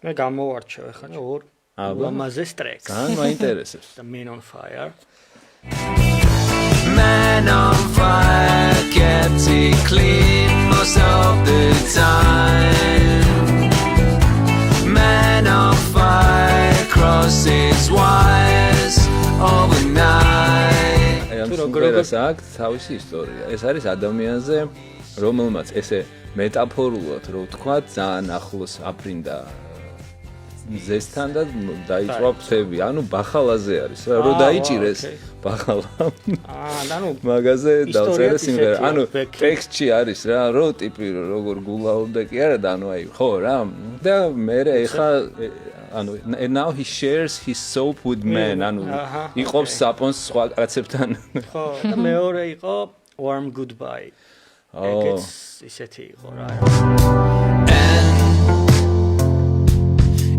მე გამოვარჩევ ახლა ორ ლამაზეს ტრეკს. ძალიან მაინტერესებს. The Man on Fire. Man on fire, kept it clean most of the time. Man on fire, crosses wires overnight. ამ სიმღერას აქვს თავისი ისტორია. ეს არის ადამიანზე, რომელმაც ესე მეტაფორულად რო ვთქვა, ძალიან ახლოს აფრინდა ზესთან და დაიწყო ფსები, ანუ ბახალაზე არის რა, რო დაიჭირეს ბახალა. ანუ მაგაზე დავწერე სიმღერა. ანუ ტექსტში არის რა, რო ტიპი როგორ გულაობდა კი არა და ანუ აი ხო რა. და მე ეხა ანუ now he shares his soap with men. ანუ იყოფს საპონს სხვა კაცებთან. ხო, და მეორე იყო Warm Goodbye. ეგეც ისეთი იყო რა.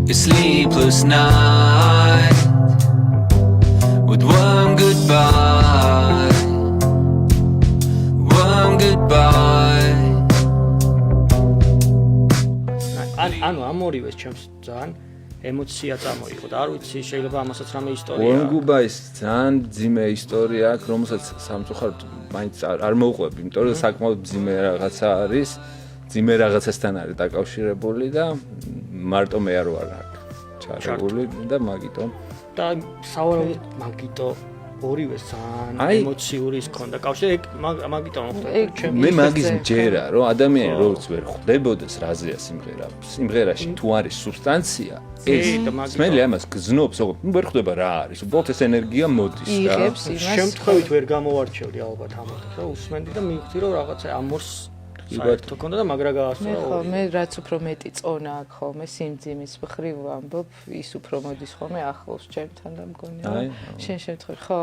A sleepless night with warm goodbye, warm goodbye. ანუ ამ ორივეს ჩემს ძალიან ემოცია წამოიღო და არ ვიცი შეიძლება ამასაც რამე ისტორია. Warm Goodbye-ის ძალიან ძიმე ისტორია აქვს, რომელსაც სამწუხაროდ მაინც არ მოვყვები, იმიტომ რომ საკმაოდ ძიმე რაღაცა არის. ძიმე რაღაცასთან არის დაკავშირებული და მარტო მე არ ვარ აქ ჩარებული და მაგიტომ და სავარაუდოდ მაგიტო ორივე ძალიან ემოციური ჰქონდა კავშირი მაგიტომ მე მაგის მჯერა რომ ადამიანი როგორც ვერ ხვდებოდეს რაზეა სიმღერა სიმღერაში თუ არის სუბსტანცია ეს სმელი ამას გზნობს ვერ ხვდება რა არის უბრალოდ ეს ენერგია მოდის და შემთხვევით ვერ გამოვარჩევდი ალბათ ამათაც რა უსმენდი და მივხვდი რომ რაღაცა ამორს საერთო ქონდა და მაგრა გაასწორა. ხო, მე რაც უფრო მეტი წონა აქვს ხოლმე სიმძიმის მხრივ ვამბობ, ის უფრო მოდის ხოლმე ახლოს ჩემთან და მგონია. შენ შემთხვევით ხო